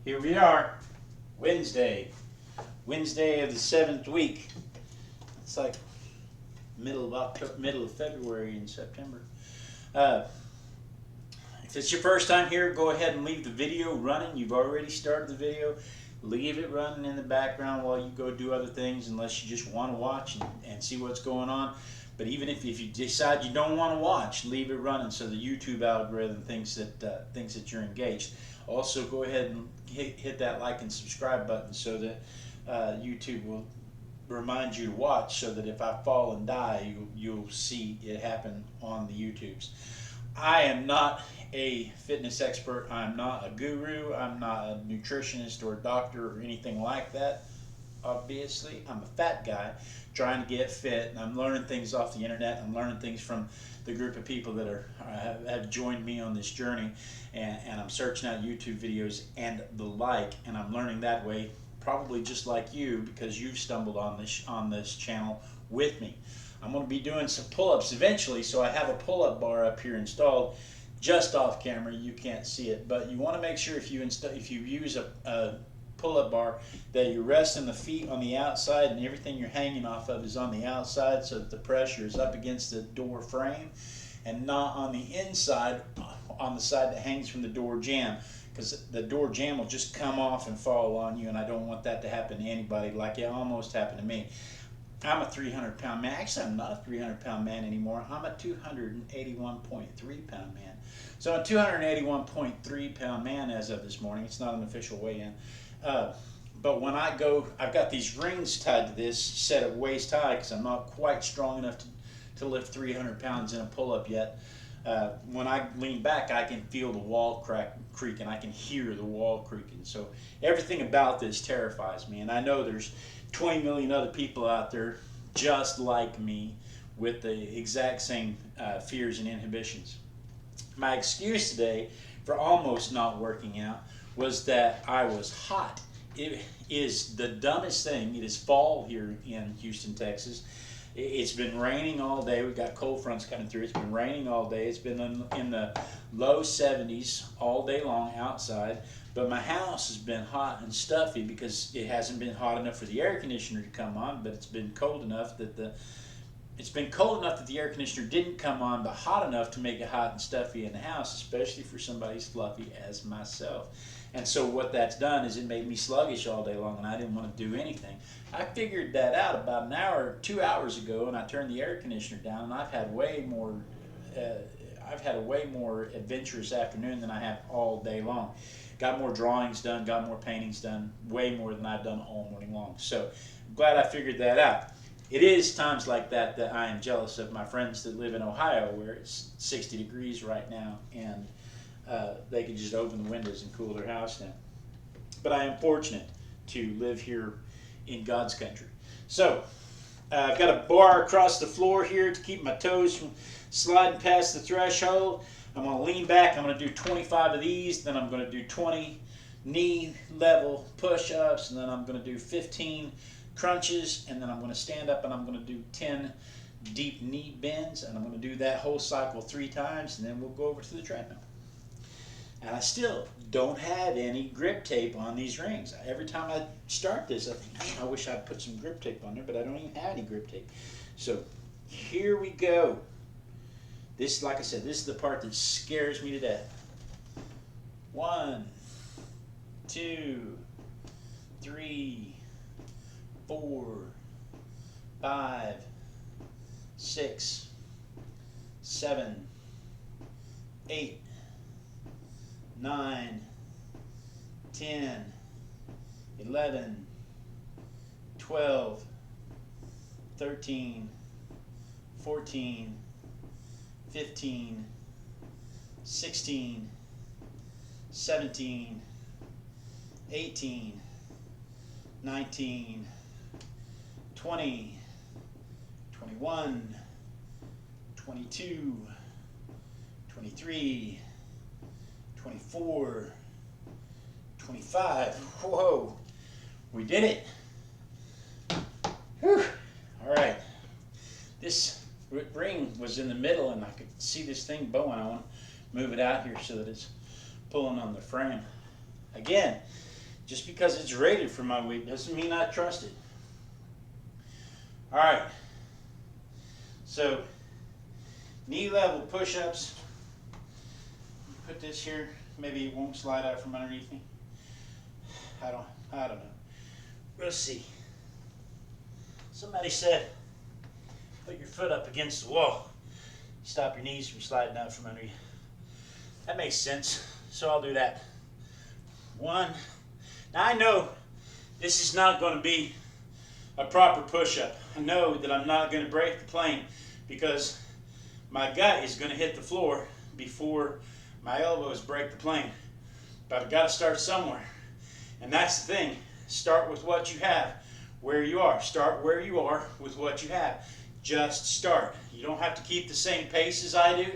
Here we are, Wednesday of the 7th week. It's like middle of October, middle of February in September. If it's your first time here, go ahead and leave the video running. You've already started the video. Leave it running in the background while you go do other things, unless you just want to watch and see what's going on. But even if you decide you don't want to watch, leave it running so the YouTube algorithm thinks that you're engaged. Also, go ahead and hit that like and subscribe button so that YouTube will remind you to watch, so that if I fall and die, you'll see it happen on the YouTubes. I am not a fitness expert. I'm not a guru. I'm not a nutritionist or a doctor or anything like that. Obviously, I'm a fat guy trying to get fit, and I'm learning things off the internet. I'm learning things from the group of people that have joined me on this journey, and I'm searching out YouTube videos and the like, and I'm learning that way, probably just like you, because you've stumbled on this channel with me. I'm going to be doing some pull-ups eventually, so I have a pull-up bar up here installed just off camera. You can't see it, but you want to make sure if you use a pull-up bar that you're resting the feet on the outside and everything you're hanging off of is on the outside, so that the pressure is up against the door frame and not on the inside, on the side that hangs from the door jamb, because the door jamb will just come off and fall on you, and I don't want that to happen to anybody like it almost happened to me. I'm a 300-pound man. Actually, I'm not a 300-pound man anymore. I'm a 281.3-pound man. So I'm a 281.3-pound man as of this morning. It's not an official weigh-in. But when I go, I've got these rings tied to this, set at waist high, because I'm not quite strong enough to lift 300 pounds in a pull-up yet. When I lean back, I can feel the wall creaking. I can hear the wall creaking. So everything about this terrifies me. And I know there's 20 million other people out there just like me with the exact same fears and inhibitions. My excuse today for almost not working out was that I was hot. It is the dumbest thing. It is fall here in Houston, Texas. It's been raining all day. We've got cold fronts coming through. It's been raining all day. It's been in the low 70s all day long outside. But my house has been hot and stuffy because it hasn't been hot enough for the air conditioner to come on, but it's been cold enough that the air conditioner didn't come on, but hot enough to make it hot and stuffy in the house, especially for somebody as fluffy as myself. And so what that's done is it made me sluggish all day long, and I didn't want to do anything. I figured that out about an hour, 2 hours ago, and I turned the air conditioner down, and I've had a way more adventurous afternoon than I have all day long. Got more drawings done, got more paintings done, way more than I've done all morning long. So I'm glad I figured that out. It is times like that that I am jealous of my friends that live in Ohio, where it's 60 degrees right now, and they can just open the windows and cool their house down. But I am fortunate to live here in God's country. So I've got a bar across the floor here to keep my toes from sliding past the threshold. I'm going to lean back. I'm going to do 25 of these. Then I'm going to do 20 knee level push-ups. And then I'm going to do 15 crunches. And then I'm going to stand up and I'm going to do 10 deep knee bends. And I'm going to do that whole cycle 3 times. And then we'll go over to the treadmill. And I still don't have any grip tape on these rings. Every time I start this, I think, man, I wish I'd put some grip tape on there, but I don't even have any grip tape. So here we go. This, like I said, this is the part that scares me to death. 1, 2, 3, 4, 5, 6, 7, 8, 9, 10, 11, 12, 13, 14, 15, 16, 17, 18, 19, 20, 21, 22, 23, 24, 25. Whoa, we did it. Whew. All right. This ring was in the middle and I could see this thing bowing. I want to move it out here so that it's pulling on the frame. Again, Just because it's rated for my weight doesn't mean I trust it. All right. So, knee level push-ups. Put this here. Maybe it won't slide out from underneath me. I don't know. We'll see. Somebody said, put your foot up against the wall. Stop your knees from sliding out from under you. That makes sense. So I'll do that. 1. Now I know this is not going to be a proper push-up. I know that I'm not going to break the plane because my gut is going to hit the floor before my elbows break the plane. But I've got to start somewhere. And that's the thing. Start with what you have, where you are. Start where you are with what you have. Just start. You don't have to keep the same pace as I do.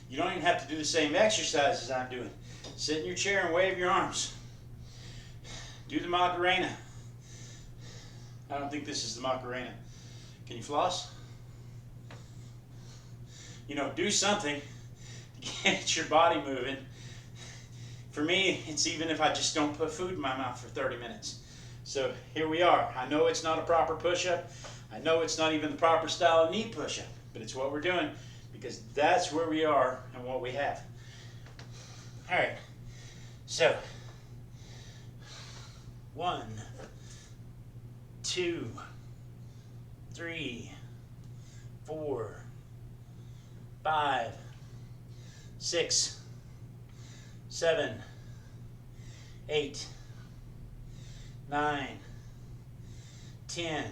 You don't even have to do the same exercises I'm doing. Sit in your chair and wave your arms. Do the Macarena. I don't think this is the Macarena. Can you floss? You know, do something to get your body moving. For me, it's even if I just don't put food in my mouth for 30 minutes. So here we are. I know it's not a proper push-up. I know it's not even the proper style of knee push-up, but it's what we're doing because that's where we are and what we have. All right. So 1, 2, 3, 4, 5, 6, 7, 8, 9, 10,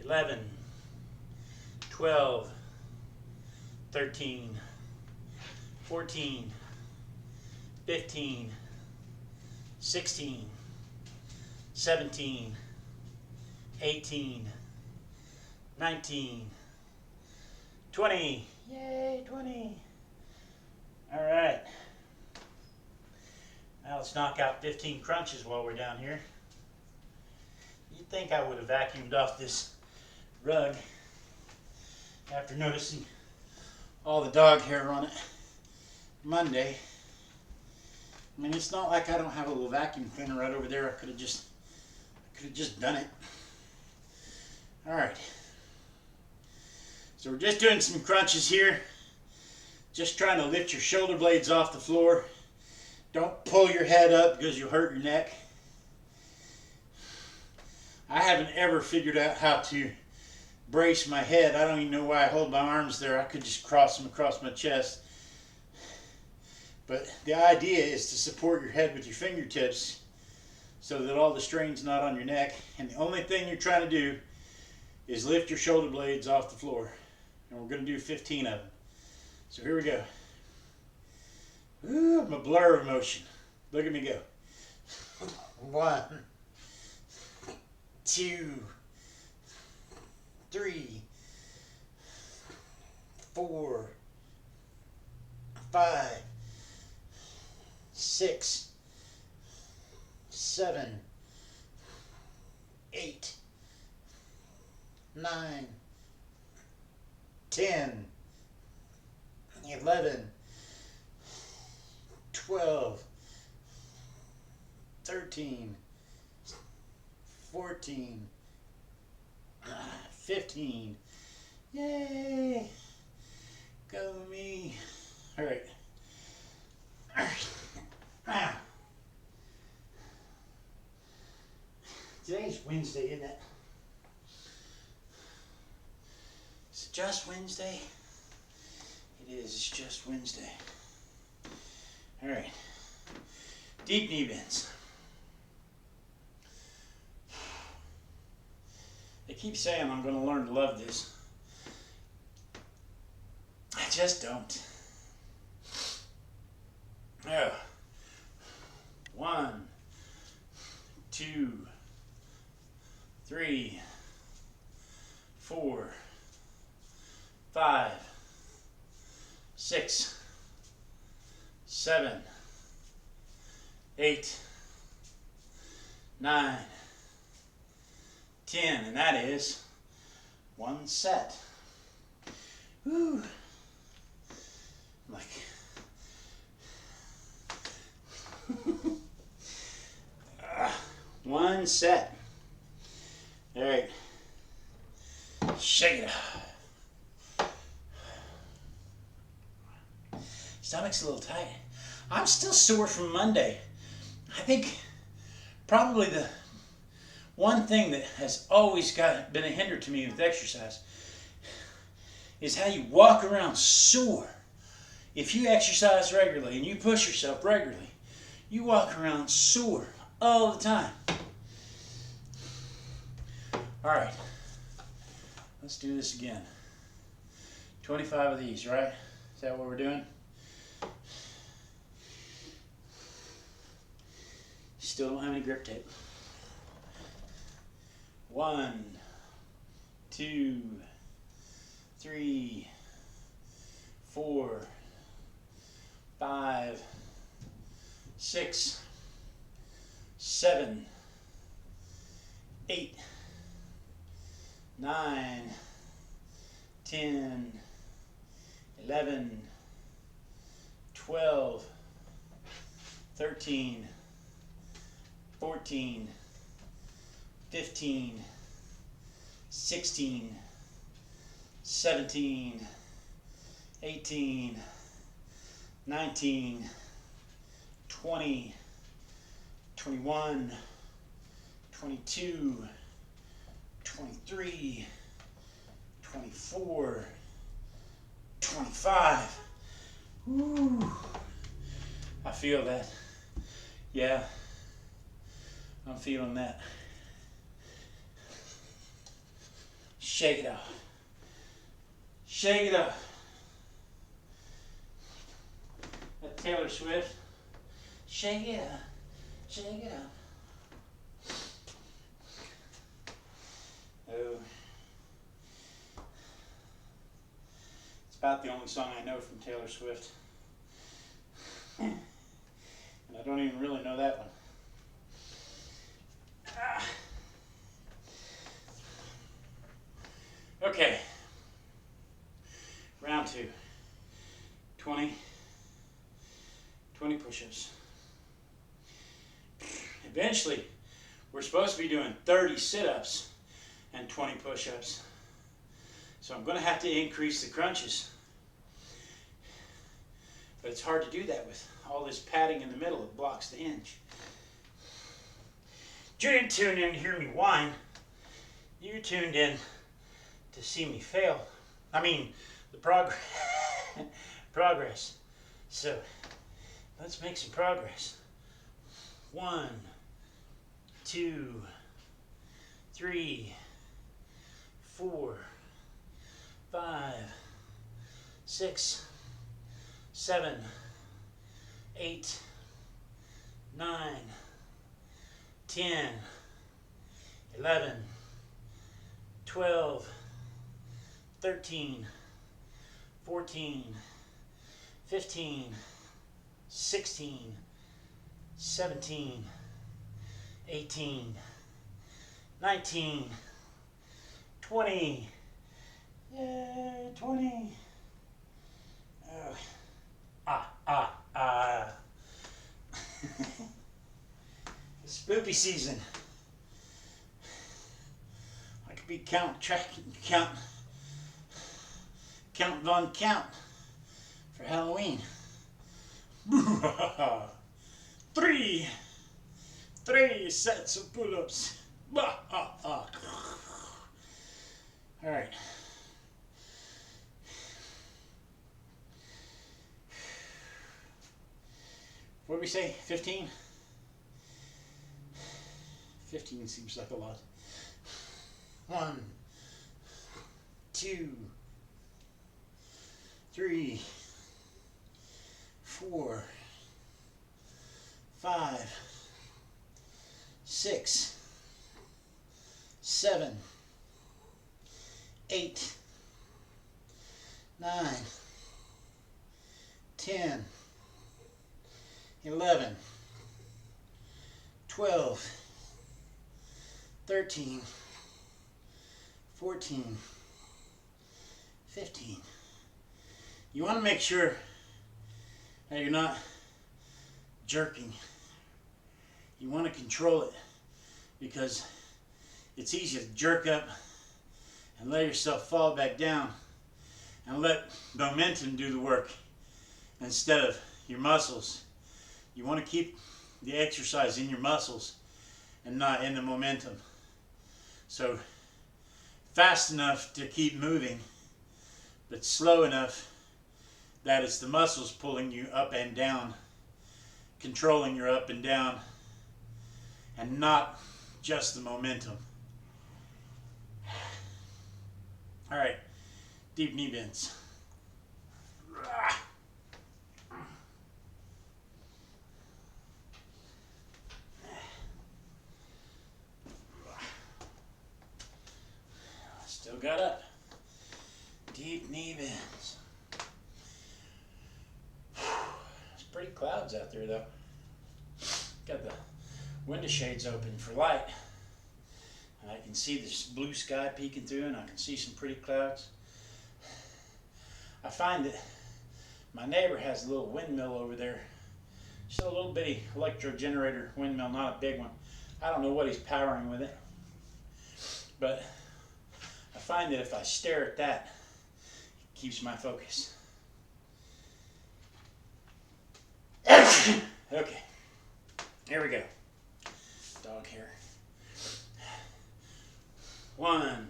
11, 12, 13, 14, 15, 16, 17, 18, 19, 20. Yay, 20. All right. Now let's knock out 15 crunches while we're down here. You'd think I would have vacuumed off this rug after noticing all the dog hair on it Monday. I mean, it's not like I don't have a little vacuum cleaner right over there. I could have just done it. All right. So we're just doing some crunches here. Just trying to lift your shoulder blades off the floor. Don't pull your head up because you'll hurt your neck. I haven't ever figured out how to brace my head. I don't even know why I hold my arms there. I could just cross them across my chest. But the idea is to support your head with your fingertips so that all the strain's not on your neck. And the only thing you're trying to do is lift your shoulder blades off the floor. And we're going to do 15 of them. So here we go. Ooh, I'm a blur of motion. Look at me go. 1, 2, 3, 4, 5, 6, 7, 8, 9, 10, 11, 12, 13, 14, 15. Yay! Go me. All right. Today's Wednesday, isn't it? Is it just Wednesday? It is. It's just Wednesday. All right. Deep knee bends. They keep saying I'm going to learn to love this. I just don't. Oh. 1, 2, 3, 4, 5, 6, 7, 8, 9, 10, and that is 1 set. Woo. Like one set. All right. Shake it up. Stomach's a little tight. I'm still sore from Monday. I think probably the one thing that has always been a hinder to me with exercise is how you walk around sore. If you exercise regularly and you push yourself regularly, you walk around sore all the time. All right, let's do this again. 25 of these, right? Is that what we're doing? Still don't have any grip tape. 1, 2, 3, 4, 5, 6, 7, 8, 9, 10, 11, 12, 13, 14, 15, 16, 17, 18, 19, 20, 21, 22, 23, 24, 25. Woo. I feel that. Yeah, I'm feeling that. Shake it off. Shake it off. That Taylor Swift. Shake it up. Shake it up. Oh. It's about the only song I know from Taylor Swift. And I don't even really know that one. Okay. Round 2. 20 push-ups. Eventually, we're supposed to be doing 30 sit-ups and 20 push-ups. So I'm going to have to increase the crunches. But it's hard to do that with all this padding in the middle. It blocks the hinge. You didn't tune in to hear me whine. You tuned in to see me fail. I mean, the progress. So, let's make some progress. 1, 2, 3, 4, 5, 6, 7, 8, 9, 10, 11, 12, 13, 14, 15, 16, 17, 18, 19, 20, 20. It's spoopy season. I could be count von count for Halloween. 3 sets of pull-ups. All right. What did we say? 15? 15 seems like a lot. 1, 2, 3, 4, 5, 6, 7, 8, 9, 10, 11, 12, 13, 14, 15. You want to make sure that you're not jerking. You want to control it because it's easy to jerk up and let yourself fall back down and let momentum do the work instead of your muscles. You want to keep the exercise in your muscles and not in the momentum. So fast enough to keep moving, but slow enough that it's the muscles pulling you up and down, controlling your up and down, and not just the momentum. All right, deep knee bends. Still got up. Deep knee bends. There's pretty clouds out there though. Got the window shades open for light. And I can see this blue sky peeking through, and I can see some pretty clouds. I find that my neighbor has a little windmill over there. Just a little bitty electro generator windmill, not a big one. I don't know what he's powering with it. But I find that if I stare at that, it keeps my focus. Okay, here we go. Dog hair. 1,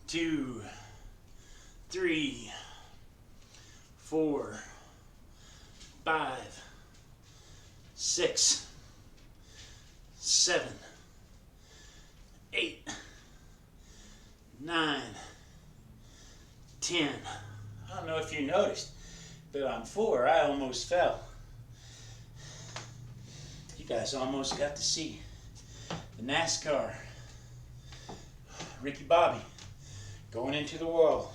2, 3, 4, 5, 6, 7, 8, 9, 10. I don't know if you noticed, but on 4 I almost fell. You guys almost got to see the NASCAR Ricky Bobby going into the wall.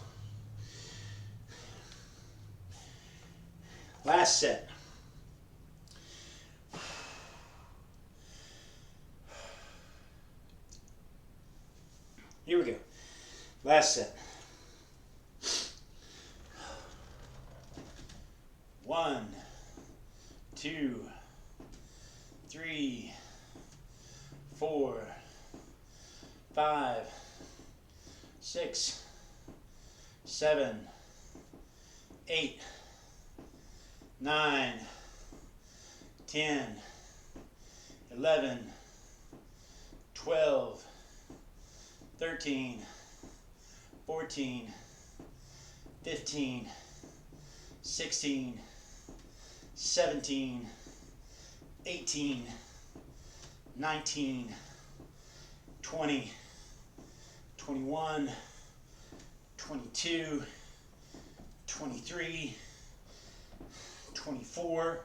Last set. Here we go. Last set. 1, 2, 3, 4, 5, 6, 7, 8, 9, 10, 11, 12, 13, 14, 15, 16, 17, 18, 19, 20, 21, 22, 23, 24,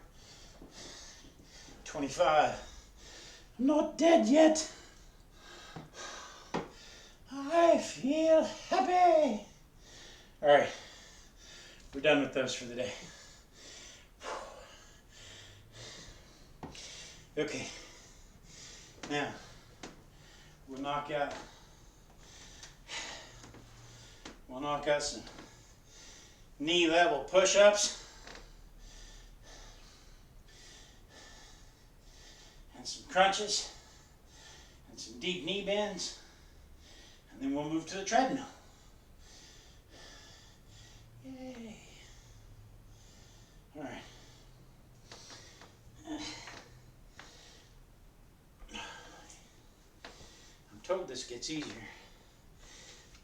25. I'm not dead yet. I feel happy. All right, we're done with those for the day. Okay, now we'll knock out some knee level push-ups and some crunches and some deep knee bends, and then we'll move to the treadmill. Yay. All right. I'm told this gets easier.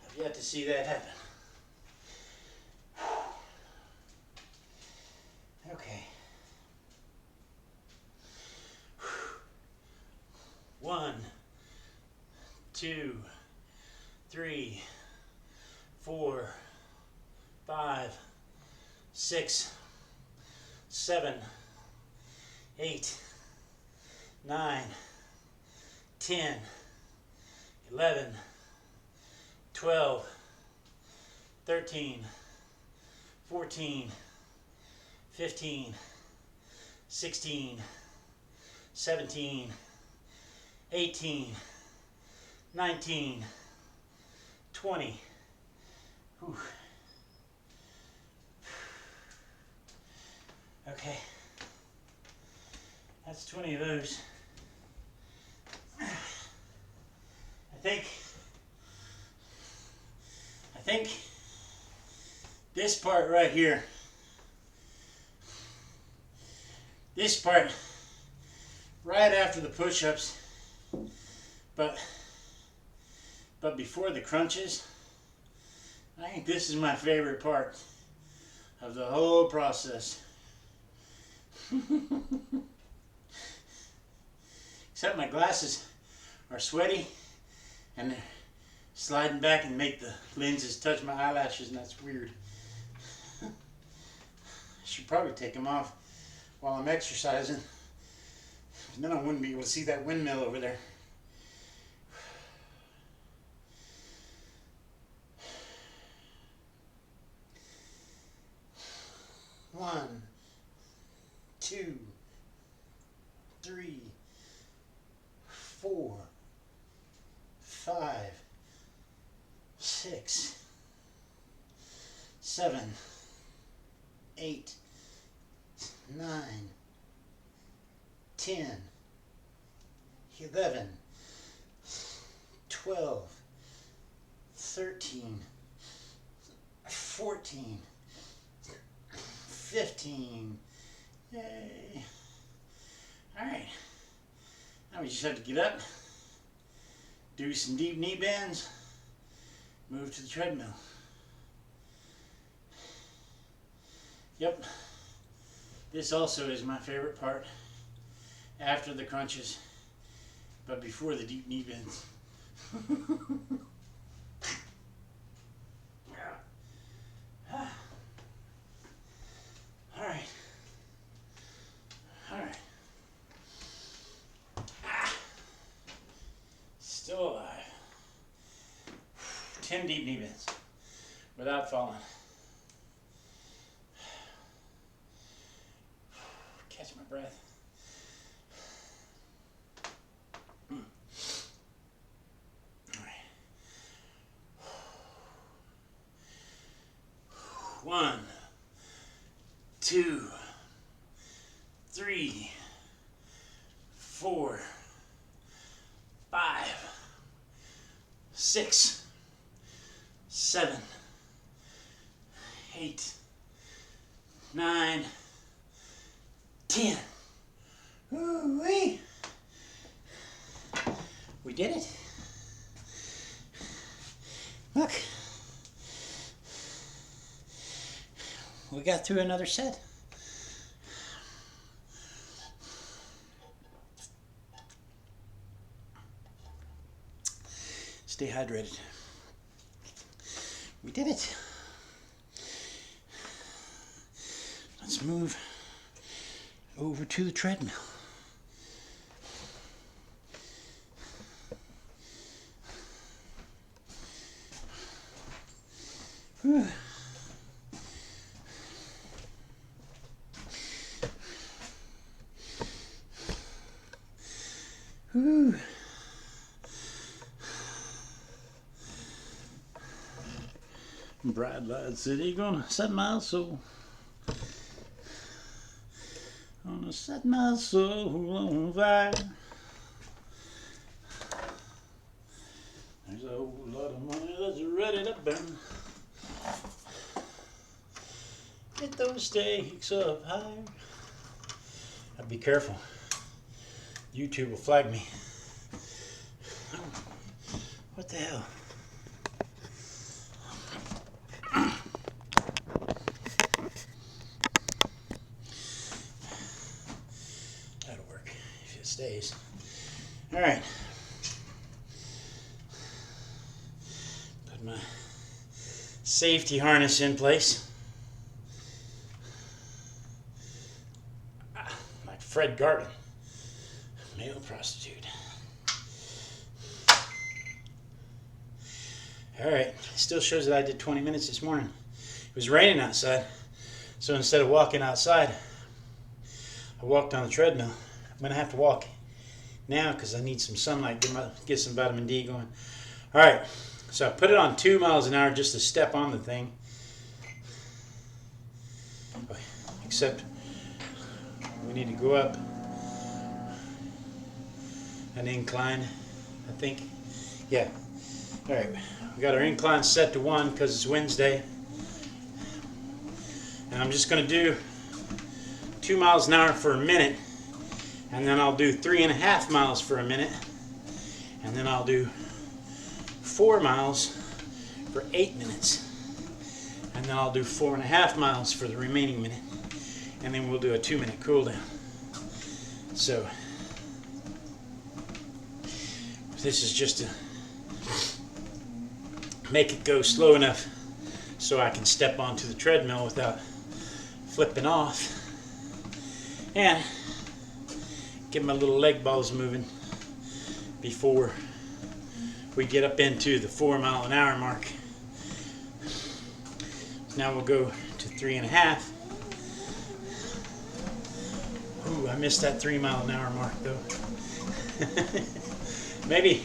I've yet to see that happen. Okay. 1, 2, 3, 4, 5, 6, 7, 8, 9, 10, 11, 12, 13, 14, 15, 16, 17, 18, 19, 20. Whew. Okay, that's 20 of those. think this part right here, this part right after the push-ups, but before the crunches, I think this is my favorite part of the whole process. Except my glasses are sweaty and they're sliding back and make the lenses touch my eyelashes, and that's weird. I should probably take them off while I'm exercising. Then I wouldn't be able to see that windmill over there. One, 2, 3, 4, 5, 6, 7, 8, 9, 10, 11, 12, 13, 14, 15. Yay. Alright. Now we just have to get up, do some deep knee bends, move to the treadmill. Yep. This also is my favorite part after the crunches, but before the deep knee bends. Alright. Alright. Still alive. 10 deep knee bends without falling. Catch my breath. Alright. 1, 2, 3, 4, 5, 6, 7, 8, 9, 10. Woo-wee. We did it. Look. We got through another set. Stay hydrated. We did it. Let's move over to the treadmill. Whew. Whew. Bright light city, gonna set my soul. Gonna set my soul on fire. There's a whole lot of money that's ready to burn. Get those stakes up higher. I'd be careful. YouTube will flag me. What the hell? That'll work if it stays. All right. Put my safety harness in place. Like Fred Garvin, male prostitute. All right, still shows that I did 20 minutes this morning. It was raining outside, so instead of walking outside, I walked on the treadmill. I'm gonna have to walk now because I need some sunlight, get some vitamin D going. All right, so I put it on 2 miles an hour just to step on the thing. Except we need to go up an incline, I think. Yeah. All right, we got our incline set to 1 because it's Wednesday. And I'm just going to do 2 miles an hour for a minute. And then I'll do 3.5 miles for a minute. And then I'll do 4 miles for 8 minutes. And then I'll do 4.5 miles for the remaining minute. And then we'll do a 2-minute cool down. So this is just to make it go slow enough so I can step onto the treadmill without flipping off and get my little leg balls moving before we get up into the 4 mile an hour mark. Now we'll go to 3.5. Ooh, I missed that 3 mile an hour mark though. Maybe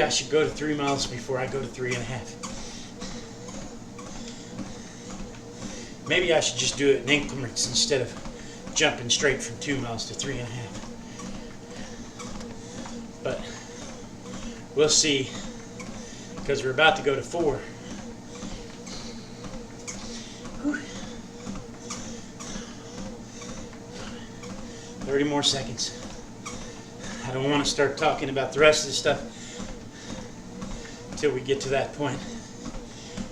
I should go to 3 miles before I go to 3.5. Maybe I should just do it in increments instead of jumping straight from 2 miles to 3.5. But we'll see, because we're about to go to 4. Whew. 30 more seconds. I don't want to start talking about the rest of the stuff until we get to that point.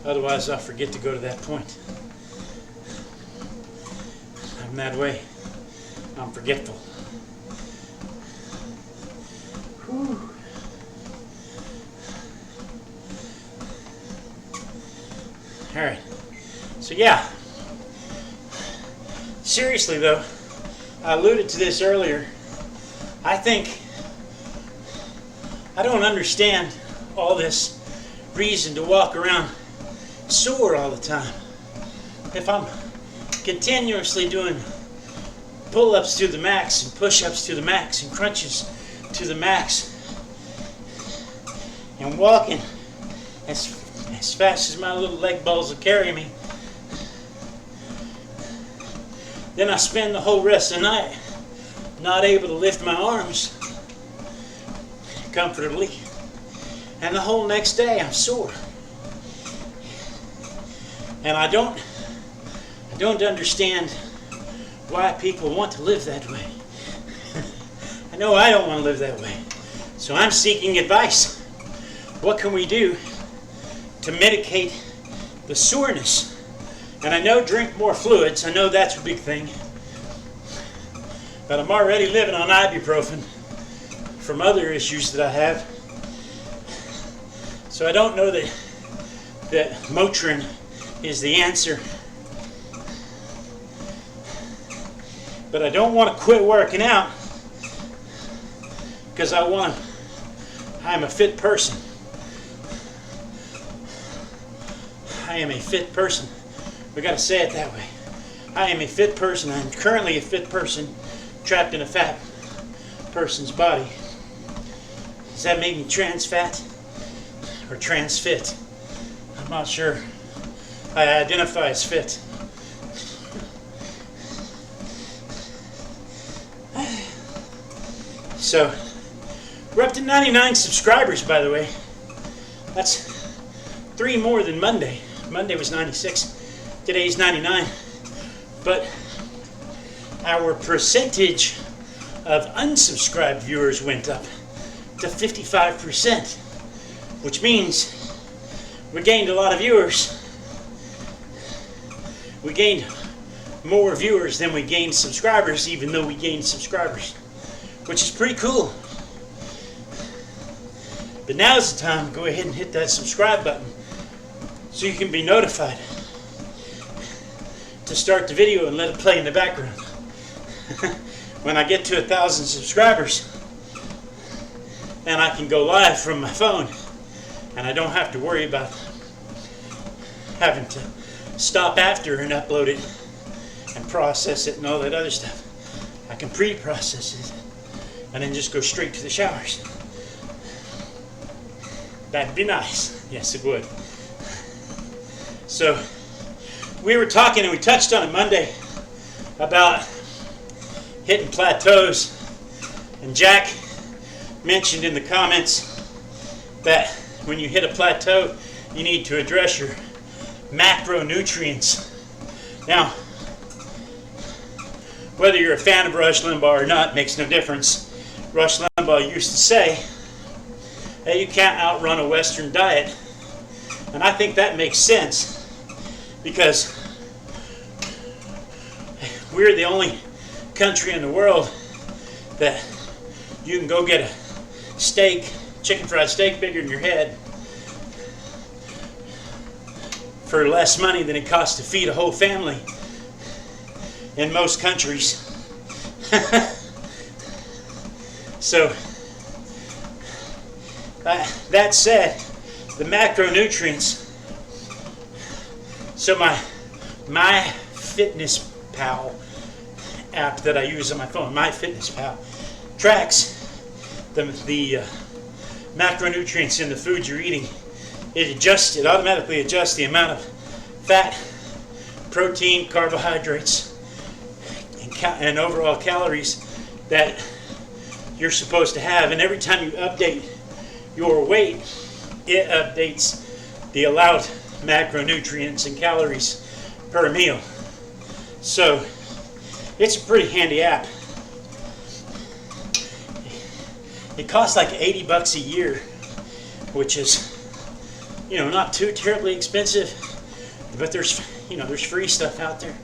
Otherwise, I'll forget to go to that point. I'm that way. I'm forgetful. Whew. All right. So yeah. Seriously though, I alluded to this earlier. I don't understand all this reason to walk around sore all the time. If I'm continuously doing pull-ups to the max and push-ups to the max and crunches to the max and walking as fast as my little leg balls will carry me, then I spend the whole rest of the night not able to lift my arms comfortably, and the whole next day I'm sore. And I don't understand why people want to live that way. I know I don't want to live that way. So I'm seeking advice. What can we do to mitigate the soreness? And I know drink more fluids. I know that's a big thing. But I'm already living on ibuprofen from other issues that I have. So I don't know that Motrin is the answer. But I don't want to quit working out because I'm a fit person. I am a fit person. We got to say it that way. I am a fit person. I'm currently a fit person trapped in a fat person's body. Does that make me trans fat or trans fit? I'm not sure. I identify as fit. So, we're up to 99 subscribers, by the way. That's 3 more than Monday. Monday was 96. Today's 99. But our percentage of unsubscribed viewers went up to 55%, which means we gained a lot of viewers. We gained more viewers than we gained subscribers, even though we gained subscribers, which is pretty cool. But now's the time to go ahead and hit that subscribe button so you can be notified to start the video and let it play in the background. When I get to 1,000 subscribers and I can go live from my phone and I don't have to worry about having to stop after and upload it and process it and all that other stuff. I can pre-process it and then just go straight to the showers. That'd be nice. Yes, it would. So, we were talking and we touched on it Monday about hitting plateaus. And Jack mentioned in the comments that when you hit a plateau, you need to address your macronutrients. Now, whether you're a fan of Rush Limbaugh or not makes no difference. Rush Limbaugh used to say that you can't outrun a Western diet. And I think that makes sense because we're the only country in the world that you can go get a steak, chicken fried steak bigger than your head, for less money than it costs to feed a whole family in most countries. So, that said, the macronutrients, so my Fitness Pal app that I use on my phone, my Fitness Pal, tracks the macronutrients in the food you're eating. It automatically adjusts the amount of fat, protein, carbohydrates, and overall calories that you're supposed to have. And every time you update your weight, it updates the allowed macronutrients and calories per meal. So it's a pretty handy app. It costs like $80 a year, which is, not too terribly expensive, but there's free stuff out there.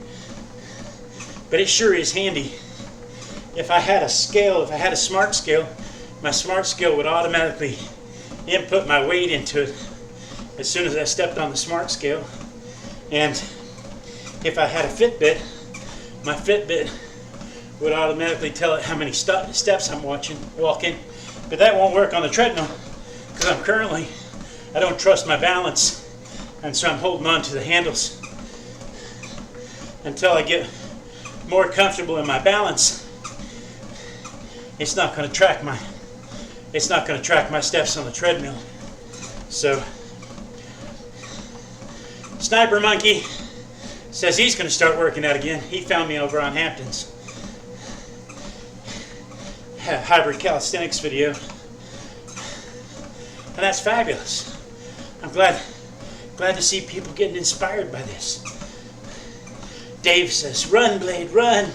But it sure is handy. If I had a smart scale, my smart scale would automatically input my weight into it as soon as I stepped on the smart scale. And if I had a Fitbit, my Fitbit would automatically tell it how many steps I'm walking. But that won't work on the treadmill because I don't trust my balance, and so I'm holding on to the handles until I get more comfortable in my balance. It's not going to track my steps on the treadmill. So Sniper Monkey says he's going to start working out again. He found me over on Hampton's hybrid calisthenics video, and that's fabulous. I'm glad to see people getting inspired by this. Dave says, "Run, Blade, run."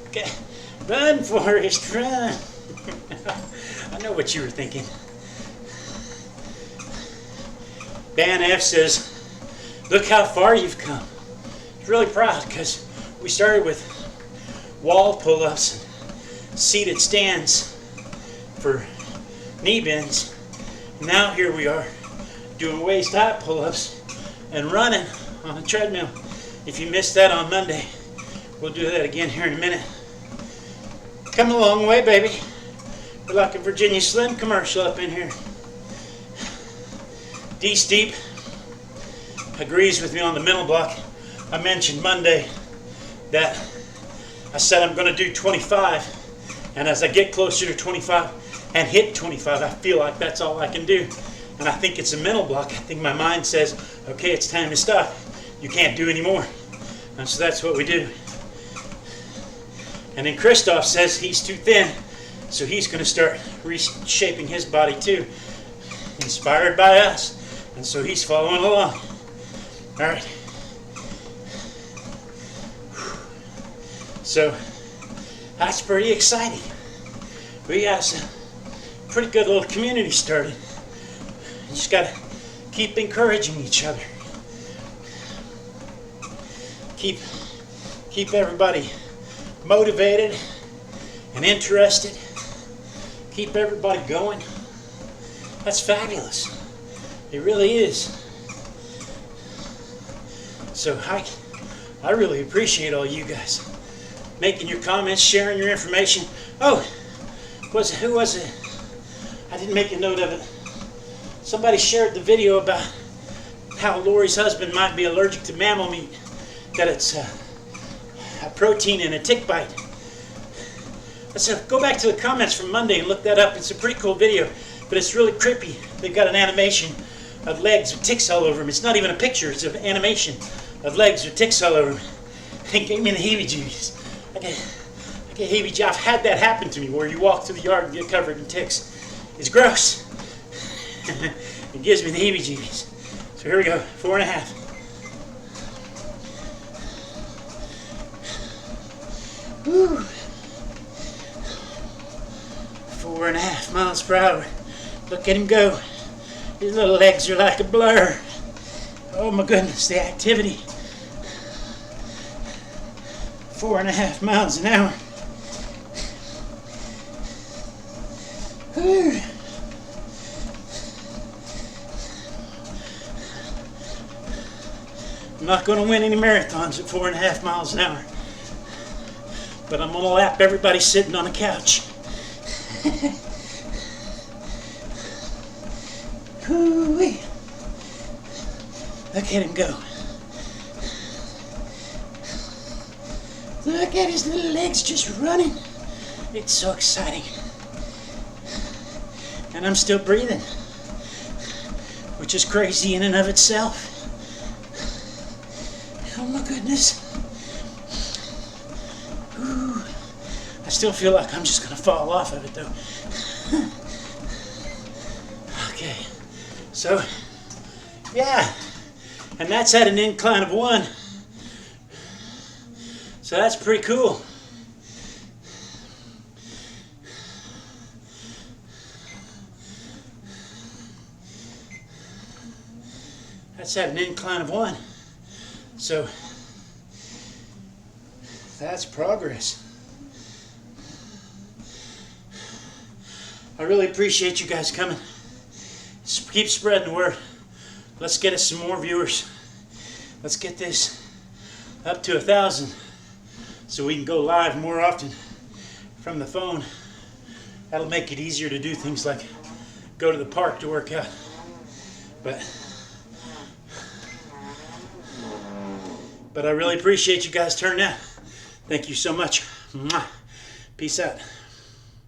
Okay. Run, Forrest, run. I know what you were thinking. Dan F says, "Look how far you've come." I'm really proud because we started with wall pull-ups, seated stands for knee bends. Now here we are doing waist-high pull-ups and running on a treadmill. If you missed that on Monday, we'll do that again here in a minute. Come a long way, baby. We're like a Virginia Slim commercial up in here. D Steep agrees with me on the mental block. I mentioned Monday that I said I'm going to do 25, and as I get closer to 25 and hit 25, I feel like that's all I can do. And I think it's a mental block. I think my mind says, okay, it's time to stop. You can't do any more. And so that's what we do. And then Christoph says he's too thin, so he's going to start reshaping his body too, inspired by us. And so he's following along. All right. So that's pretty exciting. We got some pretty good little community started. You just got to keep encouraging each other. Keep everybody motivated and interested. Keep everybody going. That's fabulous. It really is. So I really appreciate all you guys making your comments, sharing your information. Oh, who was it? I didn't make a note of it. Somebody shared the video about how Lori's husband might be allergic to mammal meat, that it's a protein in a tick bite. Let's go back to the comments from Monday and look that up. It's a pretty cool video, but it's really creepy. They've got an animation of legs with ticks all over them. It's not even a picture, it's an animation of legs with ticks all over them. It gave me the heebie-jeebies. I get heebie-jeebies. I've had that happen to me where you walk through the yard and get covered in ticks. It's gross. It gives me the heebie-jeebies. So here we go, 4.5. Woo. 4.5 miles per hour. Look at him go. His little legs are like a blur. Oh my goodness, the activity. 4.5 miles an hour. Whew. I'm not going to win any marathons at 4.5 miles an hour, but I'm going to lap everybody sitting on a couch. Hoo-wee. Look at him go. Look at his little legs just running. It's so exciting. And I'm still breathing, which is crazy in and of itself. Oh my goodness. Ooh. I still feel like I'm just going to fall off of it though. Okay, so yeah, and that's at an incline of 1. So that's pretty cool. That's at an incline of 1. So that's progress. I really appreciate you guys coming. Keep spreading the word. Let's get us some more viewers. Let's get this up to 1,000 so we can go live more often from the phone. That'll make it easier to do things like go to the park to work out. But I really appreciate you guys turning out. Thank you so much. Peace out.